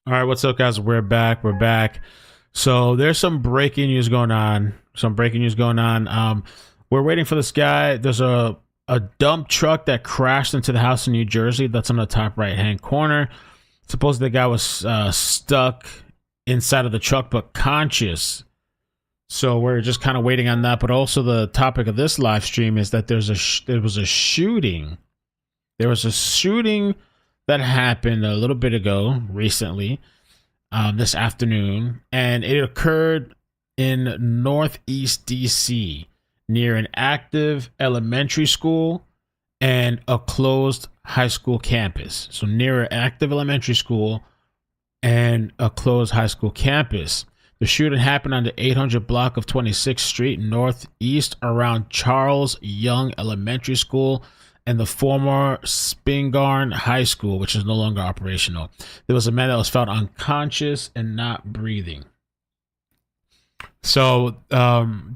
All right, what's up, guys? We're back. We're back. So there's some breaking news going on. We're waiting for this guy. There's a dump truck that crashed into the house in New Jersey. That's on the top right hand corner. Supposedly the guy was stuck inside of the truck but conscious. So we're just kind of waiting on that. But also the topic of this live stream is that there was a shooting. There was a shooting that happened a little bit ago, recently, this afternoon, and it occurred in Northeast DC near an active elementary school and a closed high school campus. So near an active elementary school and a closed high school campus. The shooting happened on the 800 block of 26th Street Northeast around Charles Young Elementary School and the former Spingarn High School, which is no longer operational. There was a man that was found unconscious and not breathing. So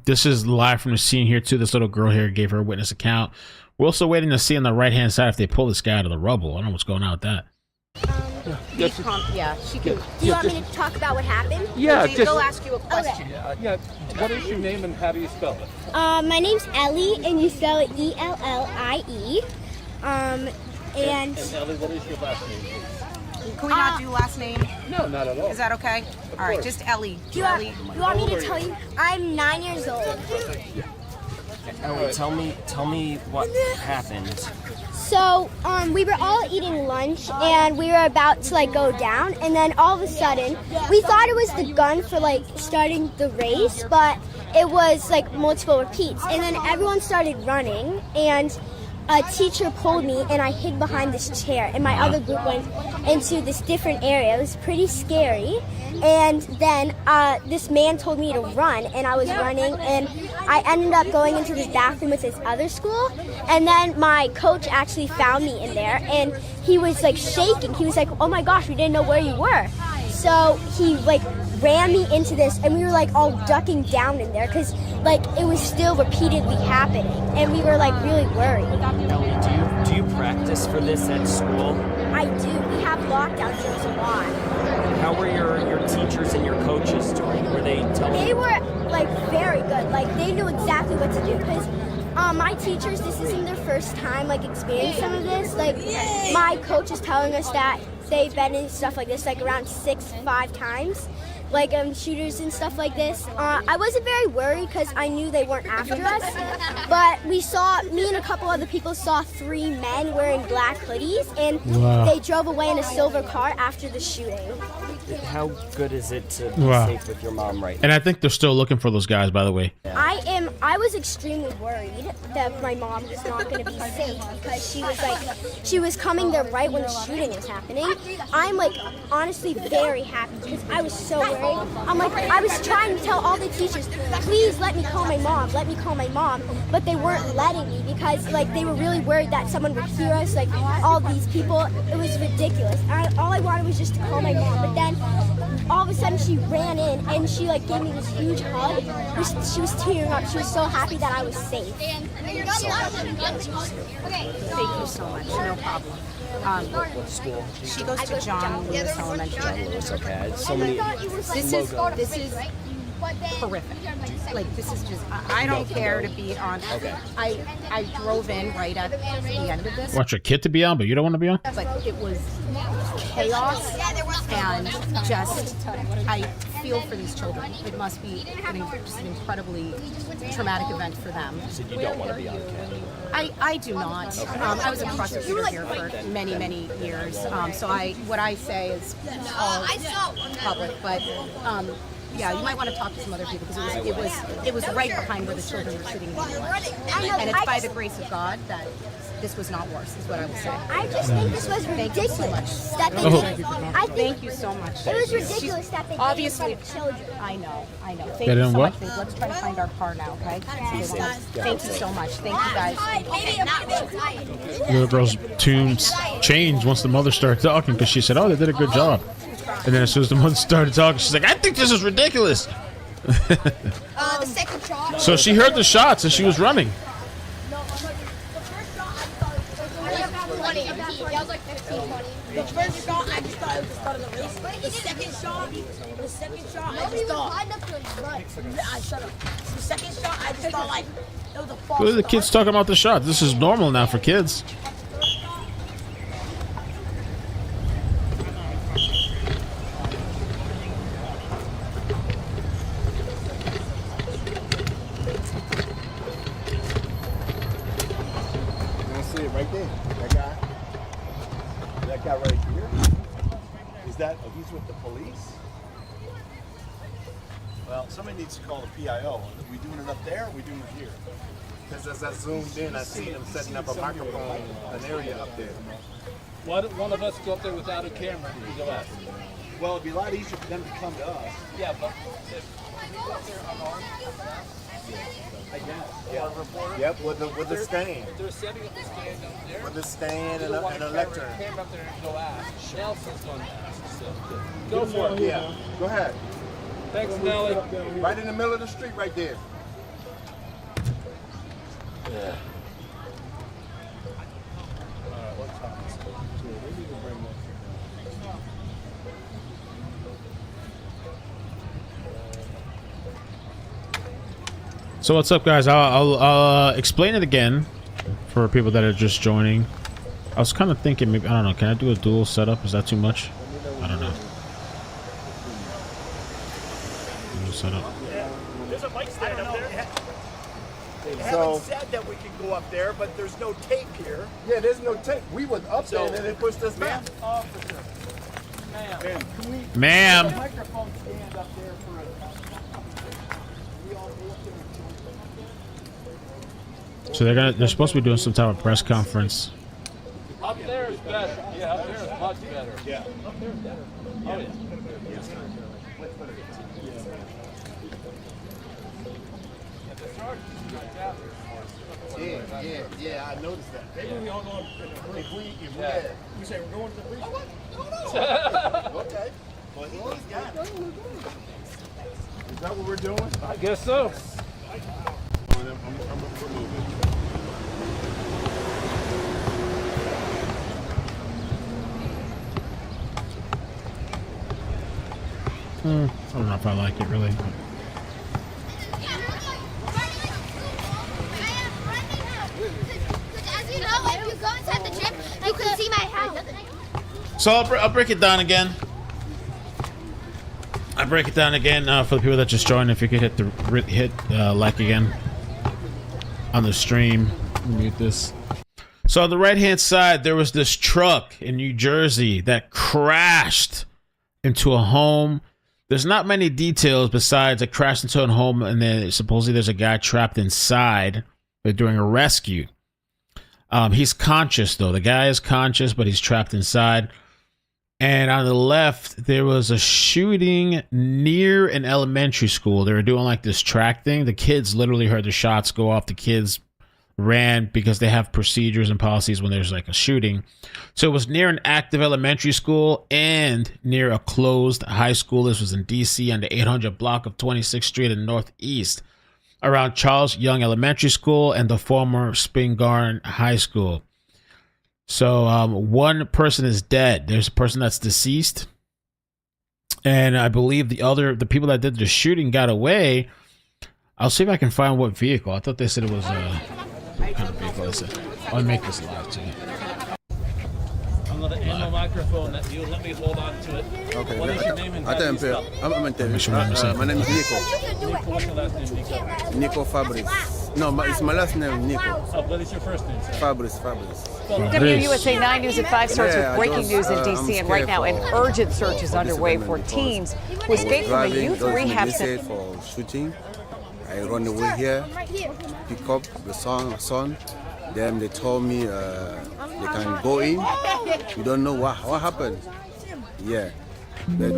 this is live from the scene here too. This little girl here gave her witness account. We're also waiting to see on the right-hand side if they pull this guy out of the rubble. I don't know what's going on with that. Yeah, she can. Do you want me to talk about what happened? Yeah, they'll ask you a question. Okay. Yeah. What is your name and how do you spell it? My name's Ellie, and you spell it E-L-L-I-E. And Ellie, what is your last name, please? Can we not do last name? No, not at all. Is that okay? All right, just Ellie. Do you want me to tell you? I'm 9 years old. Ellie, tell me what happened. So, we were all eating lunch, and we were about to, go down, and then all of a sudden, we thought it was the gun for, starting the race, but it was, multiple repeats. And then everyone started running, and a teacher pulled me, and I hid behind this chair, and my other group went into this different area. It was pretty scary. And then this man told me to run, and I was running, and I ended up going into this bathroom with his other school, and then my coach actually found me in there, and he was shaking. He was like, "Oh my gosh, we didn't know where you were." So he ran me into this, and we were all ducking down in there because it was still repeatedly happening, and we were really worried. Ellie, do you practice for this at school? I do. We have lockdown drills a lot. How were your teachers and your coaches doing? Were they telling you? They were very good. They knew exactly what to do because my teachers, this isn't their first time experiencing some of this. My coach is telling us that they've been in stuff like this around 5 times. Shooters and stuff like this. I wasn't very worried because I knew they weren't after us, but me and a couple other people saw 3 men wearing black hoodies, and they drove away in a silver car after the shooting. How good is it to be safe with your mom right now? And I think they're still looking for those guys, by the way. I was extremely worried that my mom was not going to be safe because she was coming there right when the shooting was happening. I'm honestly very happy because I was so worried. I was trying to tell all the teachers, please let me call my mom, but they weren't letting me because they were really worried that someone would hear us, all these people. It was ridiculous. All I wanted was just to call my mom, but then all of a sudden she ran in and she gave me this huge hug. She was tearing up. She was so happy that I was safe. Thank you so much. No problem. What school? She goes to John Lewis Elementary. It's okay. So many This is horrific. This is just, I don't care to be on. Okay. I drove in right at the end of this. Want your kid to be on, but you don't want to be on? But it was chaos and just, I feel for these children. It must be just an incredibly traumatic event for them. So you don't want to be on camera? I do not. I was a prosecutor here for many, many years. So what I say is all public, but yeah, you might want to talk to some other people because it was right behind where the children were sitting. And it's by the grace of God that this was not worse, is what I would say. I just think this was ridiculous. Thank you so much. It was ridiculous that they obviously did children. I know. Thank They you didn't so what? much. Let's try to find our car now, okay? Thank you so much. Thank you guys. The little girl's tune changed once the mother started talking because she said, "Oh, they did a good job." And then as soon as the mother started talking, she's like, "I think this is ridiculous." The second shot. So she heard the shots and she was running. The first shot, I just thought I was starting the race. The second shot, I just thought. Shut up. The second shot, I just thought like it was a false. Look at the kids talking about the shot. This is normal now for kids. Right there, that guy right here. Is that? Oh, he's with the police. Well, somebody needs to call the PIO. Are we doing it up there? Or are we doing it here? Because as I zoomed in, I see them setting up a microphone, an area up there. Why don't one of us go up there without a camera and go ask? Well, it'd be a lot easier for them to come to us. Yeah, but if we go up there unarmed, I guess. Yeah. Yep, with the stand. They're setting up the stand up there. With the stand and a lectern. Camera up there and go ask. Nelson's going to ask. So go for it. Yeah. Go ahead. Thanks, Nelly. Right in the middle of the street, right there. Yeah. So what's up, guys? I'll explain it again for people that are just joining. I was kind of thinking, maybe, I don't know, can I do a dual setup? Is that too much? I don't know. Dual setup. There's a mic stand up there. They haven't said that we can go up there, but there's no tape here. Yeah, there's no tape. We were up there and then they pushed us back. Officer. Ma'am. Ma'am. Microphone stand up there for a... So they're supposed to be doing some type of press conference. Up there is better. Yeah, up there is much better. Yeah. Up there is better. Oh, yeah. Yeah, I noticed that. Maybe we all go if we say we're going to the breach. Okay. Well, he's got it. Is that what we're doing? I guess so. I'm remove it. I don't know if I like it really. You can see my house. So I'll break it down again. I break it down again for the people that just joined. If you could hit like again on the stream. Mute this. So on the right hand side, there was this truck in New Jersey that crashed into a home. There's not many details besides it crashed into a home, and then supposedly there's a guy trapped inside. They're doing a rescue. He's conscious though. The guy is conscious, but he's trapped inside. And on the left, there was a shooting near an elementary school. They were doing like this track thing. The kids literally heard the shots go off. The kids ran because they have procedures and policies when there's like a shooting. So it was near an active elementary school and near a closed high school. This was in DC on the 800 block of 26th Street in Northeast, around Charles Young Elementary School and the former Spingarn High School. So one person is dead. There's a person that's deceased, and I believe the people that did the shooting got away. I'll see if I can find what vehicle. I thought they said it was what kind of vehicle is it? I'll make this live too. I'm going to end the microphone that you let me hold on to it. Okay. What is your name and I tell him, I'm in TV. My name is Nico. Nico, what's your last name, Nico? Nico Fabrice. No, it's my last name, Nico. Oh, what is your first name, sir? Fabrice. WUSA 9 News at 5 starts with breaking news in D.C. and right now an urgent search is underway for teens who escaped from a youth rehab center. For shooting, I run away here, pick up the son. Then they told me they can go in. We don't know what happened. Yeah. But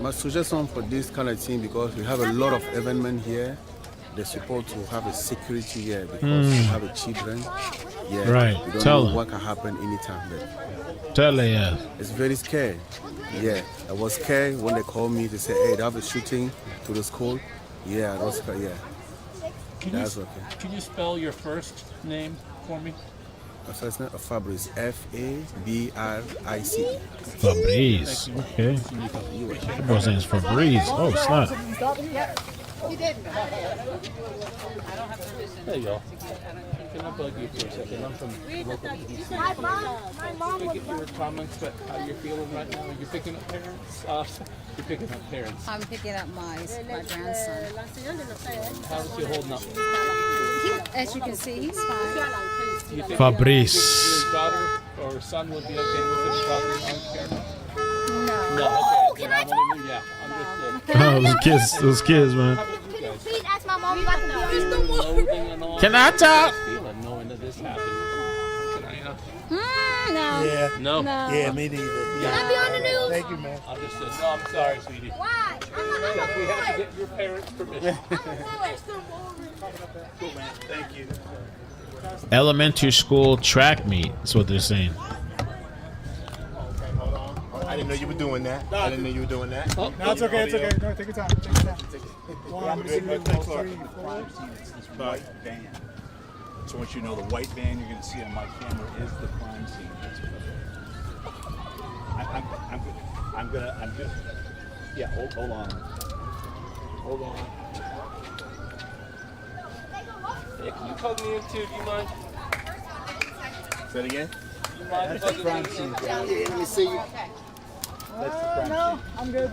my suggestion for this kind of thing, because we have a lot of eventmen here, they're supposed to have a security here because we have a children. Yeah. Right. We don't Tell know them. what can happen anytime. But Tell her, yeah. it's very scary. Yeah. I was scared when they called me to say, hey, they have a shooting to the school. Yeah, I was scared. Yeah. Can you spell your first name for me? first name Fabrice. Fabrice. Fabrice. Okay. That boy's name is Fabrice. Oh, snap. There you go. Can I bug you for a second? I'm from local DC. My mom I was get your comments about how you're feeling right now. You're picking up parents. You're picking up parents. I'm picking up my grandson. How's he holding up? As you can see, he's fine. Do you think Fabrice. your daughter or son would be okay with him talking on camera? No. No. Okay. Then I won't even. Yeah. Understood. Oh, those kids, man. Please ask my mom about the Loathing and all. Can I talk? Feeling knowing that this happened. Can I? No. Yeah. No. Yeah, me neither. Can I be on the news? Thank you, man. Understood. No, I'm sorry, sweetie. Why? Because we have to get your parents' permission. Cool, man. Thank you. Elementary school track meet. That's what they're saying. I didn't know you were doing that. I didn't know you were doing that. Oh, No, it's okay. It's okay. No, take your time. Take your time. I'm good. Thanks, Lord. Crime scene, it's this white van. So once you know the white van you're going to see on my camera is the crime scene. That's I'm good. Yeah, hold on. Hold on. Hey, can you plug me in too? Do you mind? Say that again? Do you mind That's the plugging crime me scene. in? Yeah, let me see you. That's the crime No, I'm good.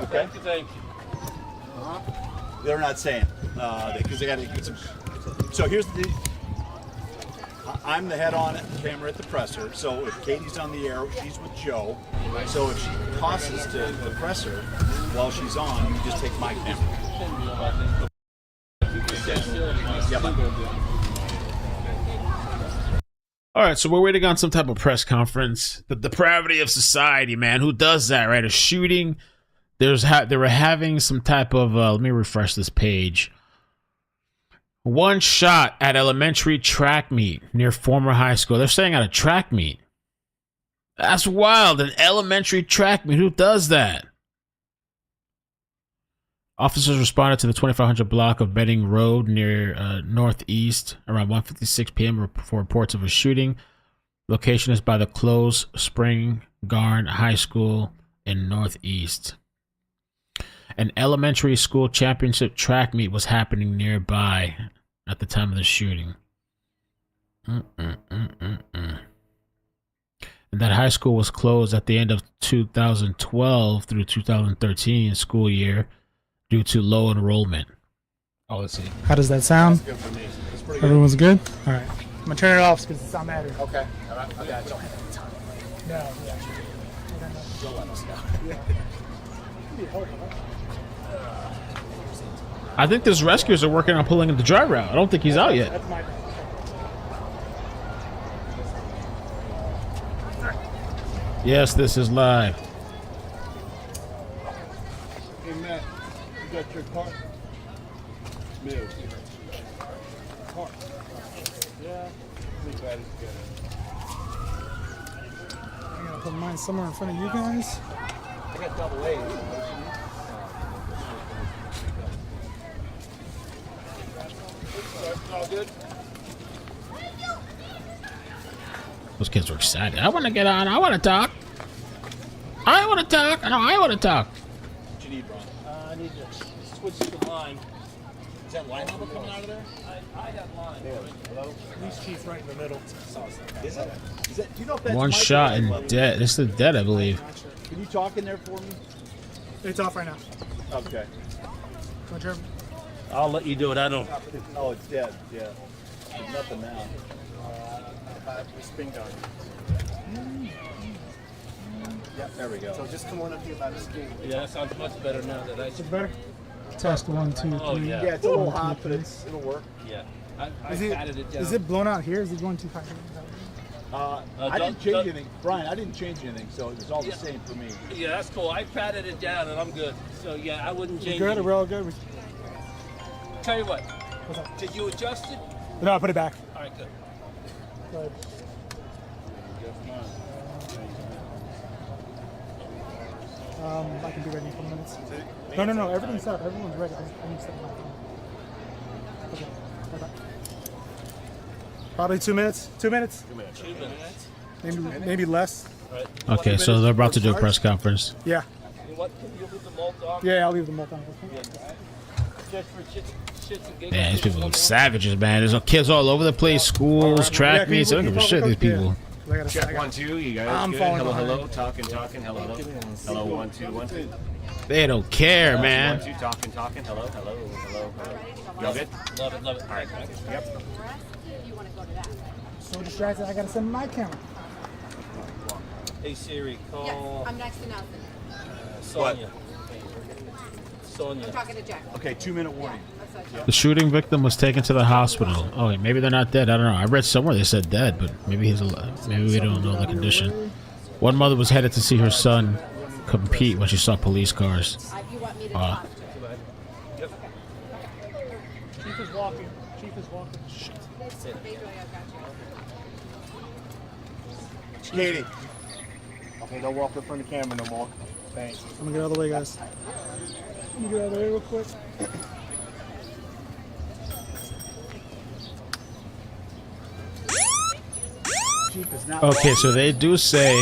Okay. Thank you. They're not saying because they got to get some. So here's the. I'm the head-on camera at the presser. So if Katie's on the air, she's with Joe. So if she tosses to the presser while she's on, you just take my camera. Yeah, but All right, so we're waiting on some type of press conference. The depravity of society, man. Who does that, right? A shooting. They were having some type of, let me refresh this page. One shot at elementary track meet near former high school. They're saying at a track meet. That's wild. An elementary track meet. Who does that? Officers responded to the 2500 block of Bedding Road near Northeast around 1:56 p.m. for reports of a shooting. Location is by the Close Spring Garn High School in Northeast. An elementary school championship track meet was happening nearby at the time of the shooting. And that high school was closed at the end of 2012 through 2013 school year due to low enrollment. Oh, let's see. How does that sound? good for me. It's pretty good. Everyone's good? All right. I'm going to turn it off because it's not mattering. Okay. All right. I got you. No, yeah. Don't let us know. I think those rescuers are working on pulling the driver out. I don't think he's out yet. That's my bad. Yes, this is live. Hey, Matt, you got your car? Mills. Car. Yeah. We got it together. I'm going to put mine somewhere in front of you guys. I got double A's. All good? Those kids were excited. I want to get on. I want to talk. I want to talk. No, I want to talk. What you need, Ron? I need to switch the line. Is that line number coming out of there? I have line. Hello? Police chief right in the middle. Is it? Is that? Do you know if that's One Mike shot or and Mike? dead. This is dead, I believe. Can you talk in there for me? It's off right now. Okay. Go, Trevor. I'll let you do it. I don't. Oh, it's dead. Yeah. There's nothing now. Spin gun. Yep, there we go. So just come on up here by the screen. Yeah, that sounds much better now that I. Is it better? Test 1, 2, 3. Oh, yeah. Yeah, it's a little 1, 2, hot, but 3. it'll work. Yeah. I Is patted it down. is it blown out here? Is it going too high? I didn't change anything. Brian, I didn't change anything, so it was all the Yeah. same for me. Yeah, that's cool. I patted it down and I'm good. So yeah, I wouldn't change Good? it. We're all good? Tell you what. What's up? Did you adjust it? No, I'll put it back. All right, good. Good. I can be ready in a couple minutes. No. Everything's set up. Everyone's ready. I need to set up my phone. Okay. Bye-bye. Probably 2 minutes. 2 minutes. 2 minutes. 2 minutes. Maybe less. Okay, so they're about to do a press conference. Yeah. What? Can you leave the malt on? Yeah, I'll leave the malt on. Just for shits and giggles. Man, these people are savages, man. There's kids all over the place, schools, track meets. I don't give a shit, these people. Check 1 2. You guys I'm good? falling Hello, behind. hello. Talking. Hello, hello. Hello, 1 2 1 2. They don't care, 1 man. 2 talking. Hello, hello. Y'all good? Love it. All right. Yep. So distracted, I gotta send my camera. Hey Siri, call Yes, I'm next to Nelson. Sonia. Sonia. I'm talking to Jack. Okay, 2-minute warning. The shooting victim was taken to the hospital. Oh, wait, maybe they're not dead. I don't know. I read somewhere they said dead, but maybe he's alive. Maybe we don't know the condition. One mother was headed to see her son compete when she saw police cars. You want me to talk to Yep. Chief is walking. Katie. Okay, don't walk in front of the camera no more. Thanks. I'm gonna get out of the way, guys. Let me get out of the way real quick. Okay, so they do say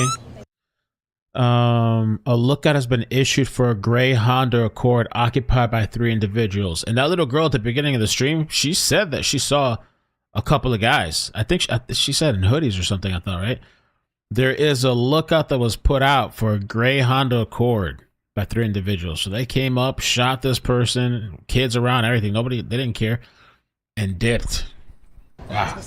a lookout has been issued for a gray Honda Accord occupied by 3 individuals. And that little girl at the beginning of the stream, she said that she saw a couple of guys. I think she said in hoodies or something, I thought, right? There is a lookout that was put out for a gray Honda Accord by 3 individuals. So they came up, shot this person, kids around, everything. They didn't care, and dipped. Wow.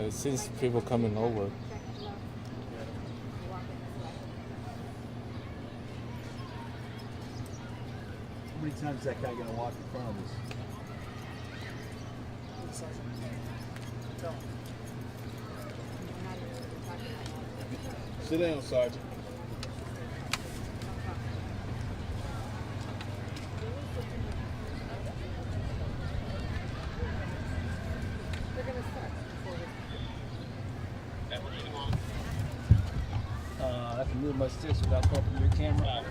Since people coming over. How many times is that guy gonna walk in front of us? Sit down, Sergeant. I can move my sticks without bumping your camera.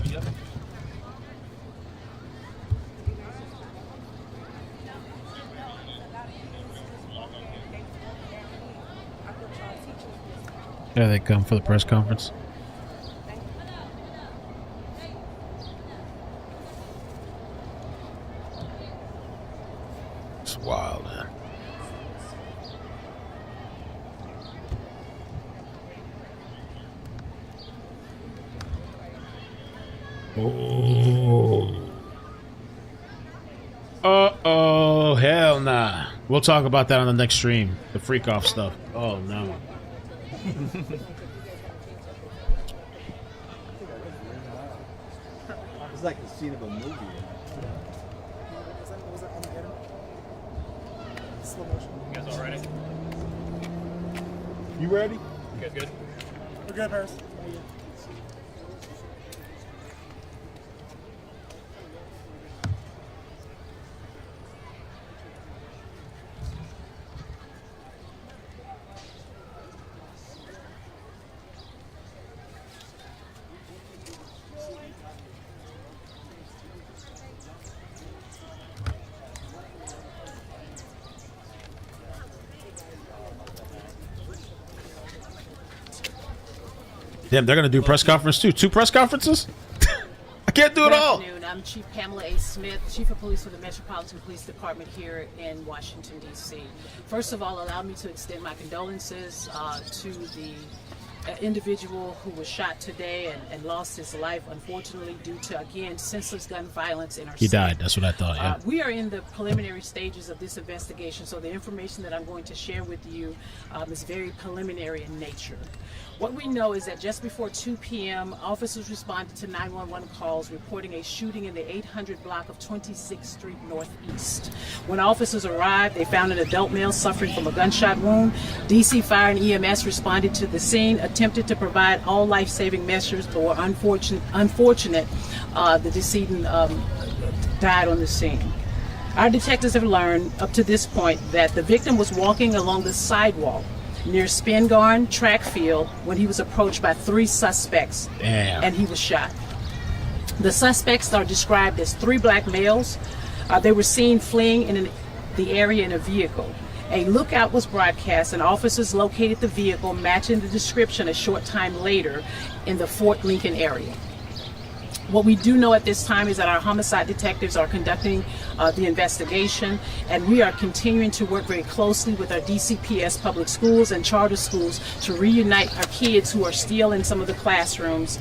Yep. Here they come for the press conference. It's wild, man. Oh. Uh-oh, hell nah. We'll talk about that on the next stream. The freak off stuff. Oh no. It's like the scene of a movie. Slow motion. You guys all ready? You ready? You guys good? We're good, Paris. Damn, they're gonna do press conference too. 2 press conferences? I can't do it all. Good afternoon. I'm Chief Pamela A. Smith, Chief of Police for the Metropolitan Police Department here in Washington, D.C. First of all, allow me to extend my condolences to the individual who was shot today and lost his life, unfortunately, due to, again, senseless gun violence in our city. He died. That's what I thought, yeah. We are in the preliminary stages of this investigation, so the information that I'm going to share with you is very preliminary in nature. What we know is that just before 2 p.m., officers responded to 911 calls reporting a shooting in the 800 block of 26th Street Northeast. When officers arrived, they found an adult male suffering from a gunshot wound. DC Fire and EMS responded to the scene, attempted to provide all life-saving measures, but were unfortunate the decedent died on the scene. Our detectives have learned up to this point that the victim was walking along the sidewalk near Spingarn Track Field when he was approached by 3 suspects. Damn. And he was shot. The suspects are described as 3 black males. They were seen fleeing in the area in a vehicle. A lookout was broadcast and officers located the vehicle matching the description a short time later in the Fort Lincoln area. What we do know at this time is that our homicide detectives are conducting the investigation, and we are continuing to work very closely with our DCPS public schools and charter schools to reunite our kids who are still in some of the classrooms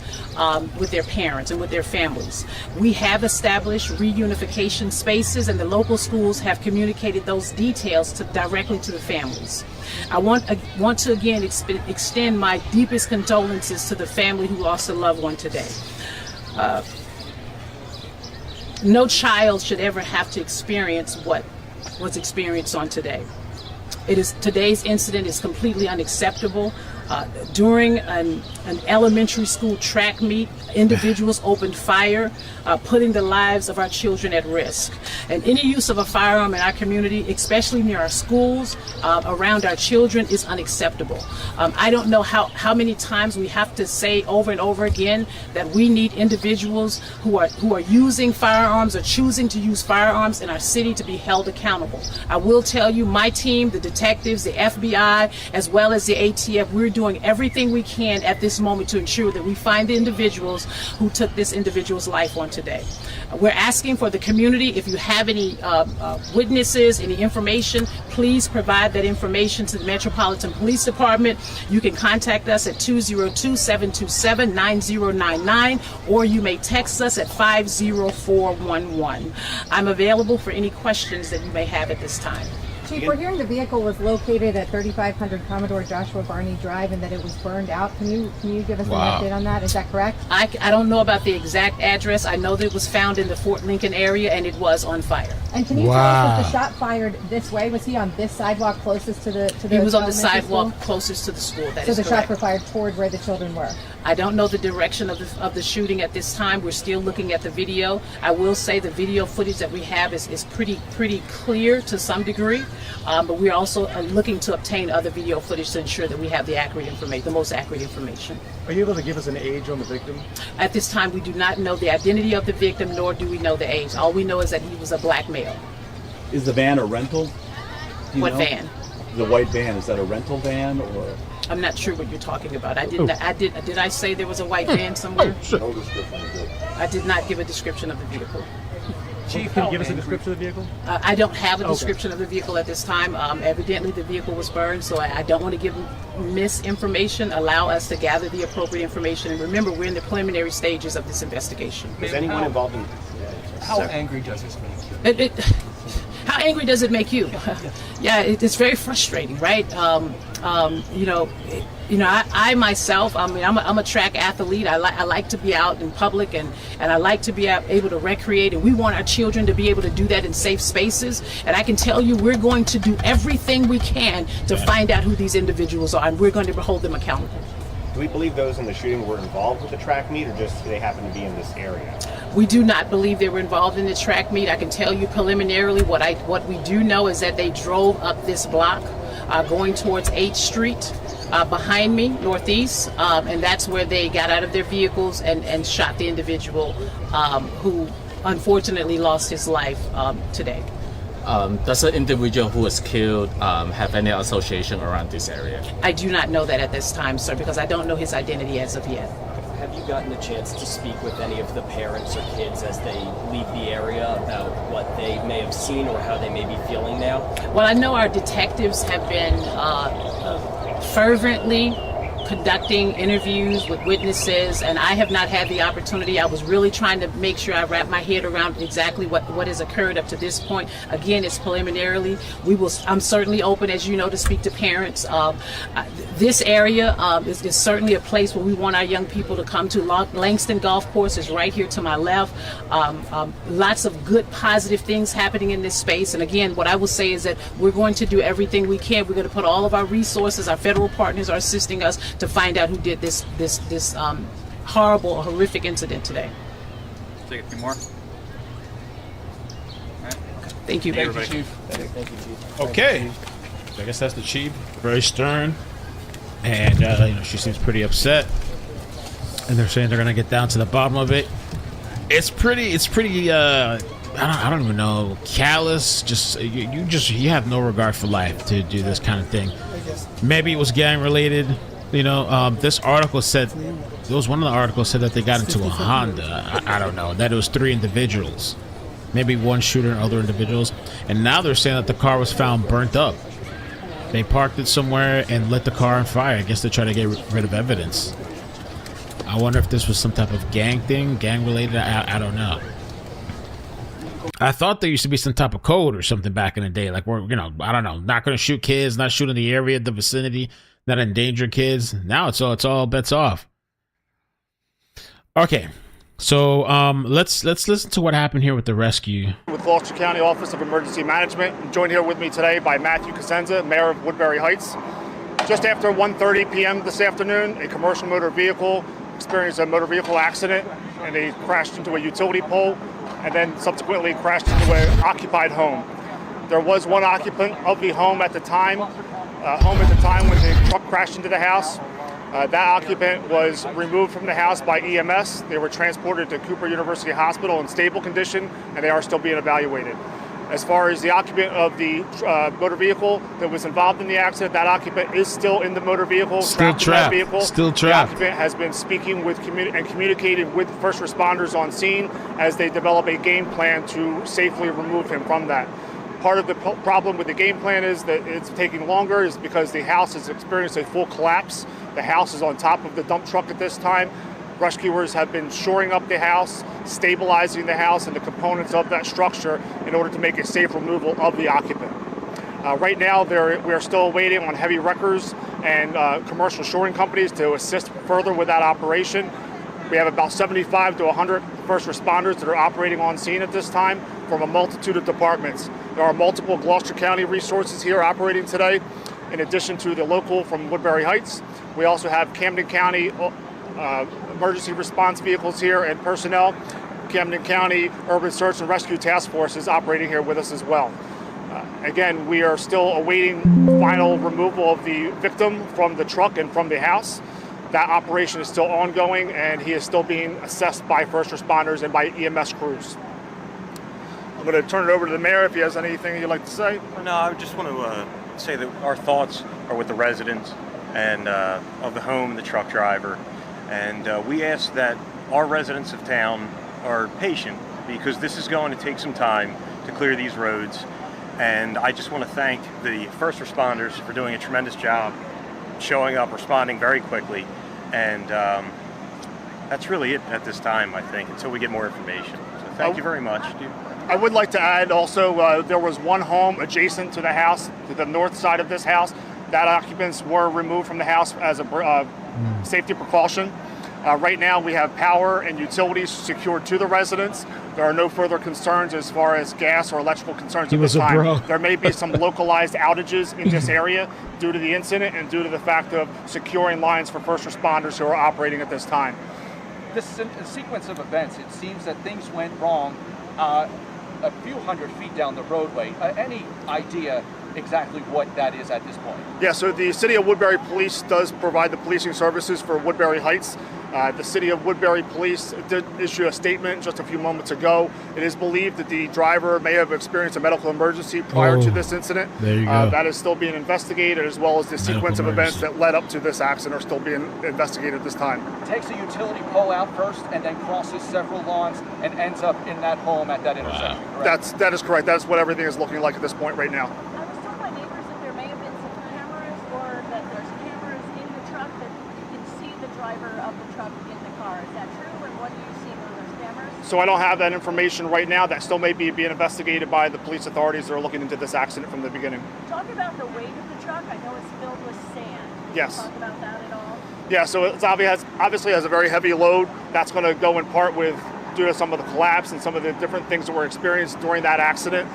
with their parents and with their families. We have established reunification spaces, and the local schools have communicated those details directly to the families. I want to again extend my deepest condolences to the family who lost a loved one today. No child should ever have to experience what was experienced on today. Today's incident is completely unacceptable. During an elementary school track meet, individuals opened fire, putting the lives of our children at risk. And any use of a firearm in our community, especially near our schools, around our children, is unacceptable. I don't know how many times we have to say over and over again that we need individuals who are using firearms or choosing to use firearms in our city to be held accountable. I will tell you, my team, the detectives, the FBI, as well as the ATF, we're doing everything we can at this moment to ensure that we find the individuals who took this individual's life on today. We're asking for the community, if you have any witnesses, any information, please provide that information to the Metropolitan Police Department. You can contact us at 202-727-9099, or you may text us at 50411. I'm available for any questions that you may have at this time. Chief, we're hearing the vehicle was located at 3500 Commodore Joshua Barney Drive and that it was burned out. Can you give us an update on that? Is that correct? I don't know about the exact address. I know that it was found in the Fort Lincoln area and it was on fire. And can you tell us if the shot fired this way? Was he on this sidewalk closest to the He was on the sidewalk closest to the school. That is correct. So the shots were fired toward where the children were? I don't know the direction of the shooting at this time. We're still looking at the video. I will say the video footage that we have is pretty clear to some degree, but we're also looking to obtain other video footage to ensure that we have the most accurate information. Are you able to give us an age on the victim? At this time, we do not know the identity of the victim, nor do we know the age. All we know is that he was a black male. Is the van a rental? What van? The white van, is that a rental van or? I'm not sure what you're talking about. Did I say there was a white van somewhere? I did not give a description of the vehicle. Chief, can you give us a description of the vehicle? I don't have a description of the vehicle at this time. Evidently the vehicle was burned, so I don't want to give misinformation. Allow us to gather the appropriate information. And remember, we're in the preliminary stages of this investigation. Is anyone involved in... How angry does this make you? How angry does it make you? Yeah, it's very frustrating, right? I myself, I'm a track athlete. I like to be out in public and I like to be able to recreate, and we want our children to be able to do that in safe spaces. And I can tell you, we're going to do everything we can to find out who these individuals are, and we're going to hold them accountable. Do we believe those in the shooting were involved with the track meet, or just they happen to be in this area? We do not believe they were involved in the track meet. I can tell you preliminarily what we do know is that they drove up this block going towards 8th Street behind me, northeast, and that's where they got out of their vehicles and shot the individual who unfortunately lost his life today. Does the individual who was killed have any association around this area? I do not know that at this time, sir, because I don't know his identity as of yet. Have you gotten a chance to speak with any of the parents or kids as they leave the area about what they may have seen or how they may be feeling now? Well, I know our detectives have been fervently conducting interviews with witnesses, and I have not had the opportunity. I was really trying to make sure I wrap my head around exactly what has occurred up to this point. Again, it's preliminarily. I'm certainly open, as you know, to speak to parents. This area is certainly a place where we want our young people to come to. Langston Golf Course is right here to my left. Lots of good, positive things happening in this space. And again, what I will say is that we're going to do everything we can. We're going to put all of our resources. Our federal partners are assisting us to find out who did this horrible, horrific incident today. Take a few more. Thank you. Thank you, Chief. Thank you, Chief. Okay. I guess that's the chief. Very stern, and she seems pretty upset. And they're saying they're gonna get down to the bottom of it. It's pretty. I don't even know. Callous. Just you have no regard for life to do this kind of thing. Maybe it was gang related. This article said, it was one of the articles said that they got into a Honda. I don't know, that it was 3 individuals, maybe one shooter and other individuals, and now they're saying that the car was found burnt up. They parked it somewhere and lit the car on fire. I guess to try to get rid of evidence. I wonder if this was some type of gang thing, gang related. I don't know. I thought there used to be some type of code or something back in the day, like we're, I don't know, not going to shoot kids, not shoot in the area, the vicinity, not endanger kids. Now it's all bets off. Okay, so let's listen to what happened here with the rescue. With Gloucester County Office of Emergency Management, I'm joined here with me today by Matthew Cosenza, Mayor of Woodbury Heights. Just after 1:30 p.m. this afternoon, a commercial motor vehicle experienced a motor vehicle accident, and they crashed into a utility pole, and then subsequently crashed into an occupied home. There was one occupant of the home at the time when the truck crashed into the house. That occupant was removed from the house by EMS. They were transported to Cooper University Hospital in stable condition, and they are still being evaluated. As far as the occupant of the motor vehicle that was involved in the accident, that occupant is still in the motor vehicle, Still trapped. The occupant has been speaking with and communicating with first responders on scene as they develop a game plan to safely remove him from that. Part of the problem with the game plan is that it's taking longer is because the house has experienced a full collapse. The house is on top of the dump truck at this time. Rescuers have been shoring up the house, stabilizing the house and the components of that structure in order to make a safe removal of the occupant. Right now, we are still waiting on heavy wreckers and commercial shoring companies to assist further with that operation. We have about 75 to 100 first responders that are operating on scene at this time from a multitude of departments. There are multiple Gloucester County resources here operating today, in addition to the local from Woodbury Heights. We also have Camden County emergency response vehicles here and personnel. Camden County Urban Search and Rescue Task Force is operating here with us as well. Again, we are still awaiting final removal of the victim from the truck and from the house. That operation is still ongoing, and he is still being assessed by first responders and by EMS crews. I'm going to turn it over to the mayor if he has anything he'd like to say. No, I just want to say that our thoughts are with the residents and of the home, the truck driver. And we ask that our residents of town are patient, because this is going to take some time to clear these roads. And I just want to thank the first responders for doing a tremendous job, showing up, responding very quickly. And that's really it at this time, I think, until we get more information. So thank you very much. I would like to add also, there was one home adjacent to the house, to the north side of this house, that occupants were removed from the house as a safety precaution. Right now we have power and utilities secured to the residents. There are no further concerns as far as gas or electrical concerns at this time. There may be some localized outages in this area due to the incident and due to the fact of securing lines for first responders who are operating at this time. This sequence of events, it seems that things went wrong a few hundred feet down the roadway. Any idea exactly what that is at this point? Yeah, so the City of Woodbury Police does provide the policing services for Woodbury Heights. The City of Woodbury Police did issue a statement just a few moments ago. It is believed that the driver may have experienced a medical emergency prior to this incident. There you go. That is still being investigated, as well as the sequence of events that led up to this accident are still being investigated at this time. Takes a utility pole out first and then crosses several lawns and ends up in that home at that intersection. Correct? That is correct. That's what everything is looking like at this point right now. So I don't have that information right now. That still may be being investigated by the police authorities that are looking into this accident from the beginning. Talk about the weight of the truck. I know it's filled with sand. Yes. Talk about that at all? Yeah, so it obviously has a very heavy load. That's going to go in part due to some of the collapse and some of the different things that were experienced during that accident,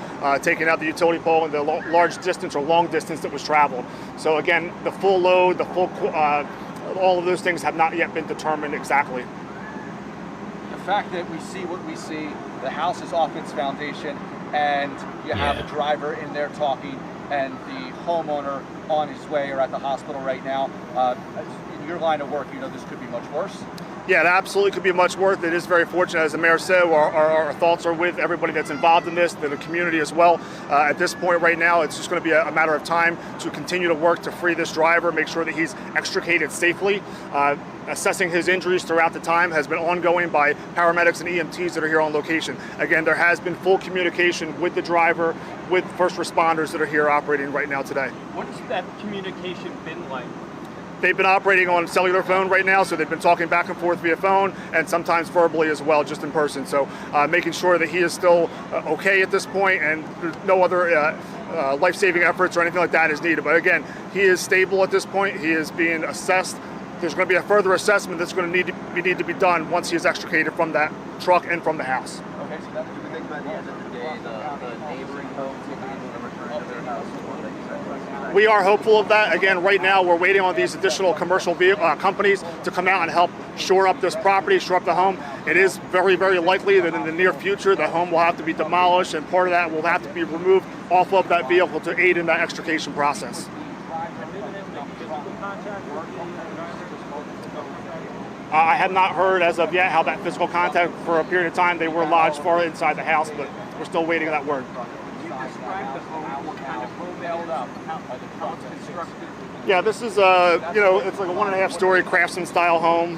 taking out the utility pole and the large distance or long distance that was traveled. So again, the full load, all of those things have not yet been determined exactly. The fact that we see what we see, the house is off its foundation, and you have a driver in there talking, and the homeowner on his way or at the hospital right now. In your line of work, you know this could be much worse. Yeah, it absolutely could be much worse. It is very fortunate, as the mayor said, our thoughts are with everybody that's involved in this, the community as well. At this point right now, it's just going to be a matter of time to continue to work to free this driver, make sure that he's extricated safely. Assessing his injuries throughout the time has been ongoing by paramedics and EMTs that are here on location. Again, there has been full communication with the driver, with first responders that are here operating right now today. What has that communication been like? They've been operating on cellular phone right now, so they've been talking back and forth via phone and sometimes verbally as well, just in person. So making sure that he is still okay at this point, and there's no other life-saving efforts or anything like that is needed. But again, he is stable at this point. He is being assessed. There's going to be a further assessment that's going to need to be done once he is extricated from that truck and from the house. Okay, so that would think by the end of the day, the neighboring homes will be able to return to their house. We are hopeful of that. Again, right now we're waiting on these additional commercial companies to come out and help shore up this property, shore up the home. It is very, very likely that in the near future the home will have to be demolished, and part of that will have to be removed off of that vehicle to aid in that extrication process. I have not heard as of yet how that physical contact for a period of time. They were lodged far inside the house, but we're still waiting on that word. Yeah, this is it's like a 1.5 story craftsman style home.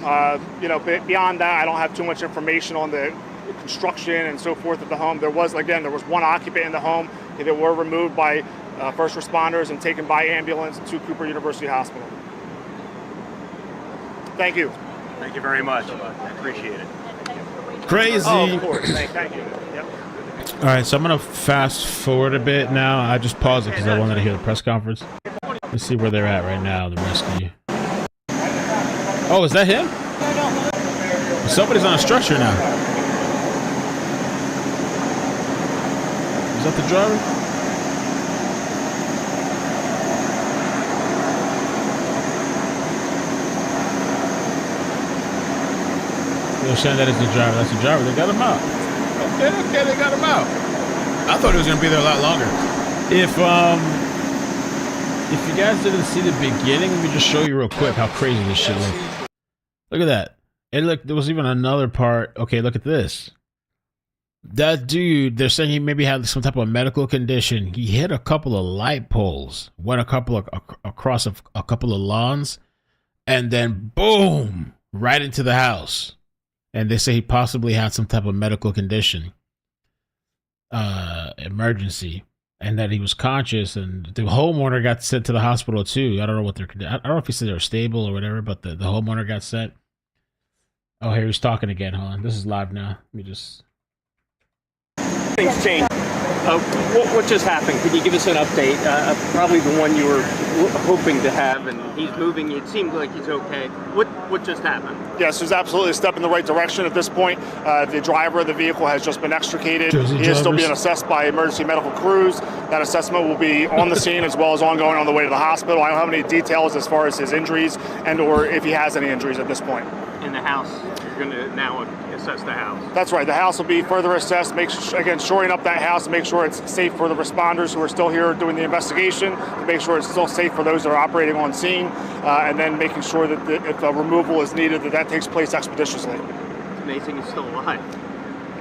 Beyond that, I don't have too much information on the construction and so forth of the home. There was one occupant in the home that were removed by first responders and taken by ambulance to Cooper University Hospital. Thank you. Thank you very much. I appreciate it. Crazy. Oh, of course. Thank you. Yep. All right, so I'm gonna fast forward a bit now. I just paused it because I wanted to hear the press conference. Let's see where they're at right now. The rescue. Oh, is that him? Somebody's on a structure now. Is that the driver? They're saying that is the driver. That's the driver. They got him out. Okay, they got him out. I thought he was gonna be there a lot longer. If you guys didn't see the beginning, let me just show you real quick how crazy this shit looked. Look at that. And look, there was even another part. Okay, look at this. That dude, they're saying he maybe had some type of medical condition. He hit a couple of light poles, went across a couple of lawns, and then boom, right into the house. And they say he possibly had some type of medical condition, emergency, and that he was conscious. And the homeowner got sent to the hospital too. I don't know what I don't know if he said they were stable or whatever, but the homeowner got sent. Oh, here he's talking again. Hold on, this is live now. Let me just. Things change. What just happened? Could you give us an update? Probably the one you were hoping to have, and he's moving. It seemed like he's okay. What just happened? Yes, there's absolutely a step in the right direction at this point. The driver of the vehicle has just been extricated. He is still being assessed by emergency medical crews. That assessment will be on the scene as well as ongoing on the way to the hospital. I don't have any details as far as his injuries and or if he has any injuries at this point. In the house, you're going to now assess the house. That's right. The house will be further assessed. Shoring up that house to make sure it's safe for the responders who are still here doing the investigation, to make sure it's still safe for those that are operating on scene, and then making sure that if a removal is needed, that takes place expeditiously. It's amazing he's still alive.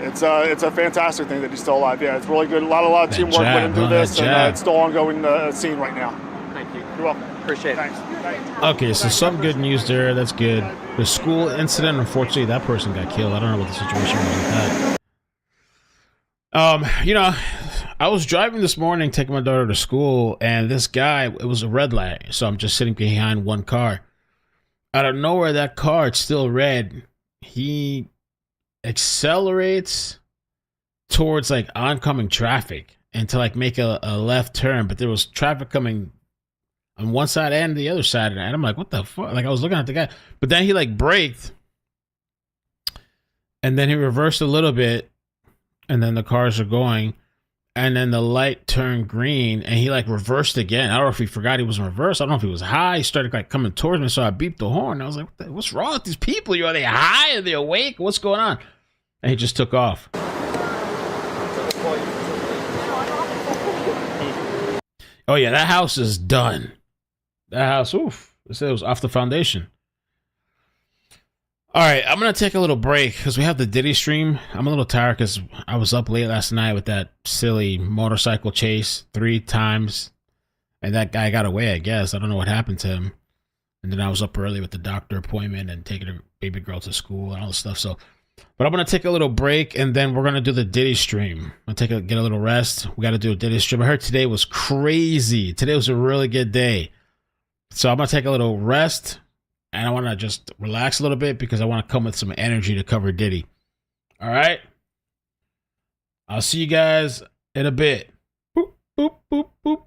It's a fantastic thing that he's still alive. Yeah, it's really good. A lot of teamwork went into this, and it's still ongoing scene right now. Thank you. You're welcome. Appreciate it. Thanks. Okay, so some good news there. That's good. The school incident, unfortunately, that person got killed. I don't know what the situation was with that. I was driving this morning, taking my daughter to school, and this guy, it was a red light, so I'm just sitting behind one car. Out of nowhere, that car, it's still red. He accelerates towards like oncoming traffic and to like make a left turn, but there was traffic coming on one side and the other side, and I'm like, what the fuck? Like, I was looking at the guy, but then he like braked, and then he reversed a little bit, and then the cars are going, and then the light turned green, and he like reversed again. I don't know if he forgot he was in reverse. I don't know if he was high. He started like coming towards me, so I beeped the horn. I was like, what's wrong with these people? Are they high? Are they awake? What's going on? And he just took off. Oh yeah, that house is done. That house, oof. It was off the foundation. All right, I'm gonna take a little break because we have the Diddy stream. I'm a little tired because I was up late last night with that silly motorcycle chase 3 times, and that guy got away. I guess I don't know what happened to him. And then I was up early with the doctor appointment and taking a baby girl to school and all this stuff. So, but I'm gonna take a little break and then we're gonna do the Diddy stream. I'm gonna get a little rest. We got to do a Diddy stream. I heard today was crazy. Today was a really good day. So I'm gonna take a little rest and I want to just relax a little bit because I want to come with some energy to cover Diddy. All right. I'll see you guys in a bit. Boop, boop, boop, boop.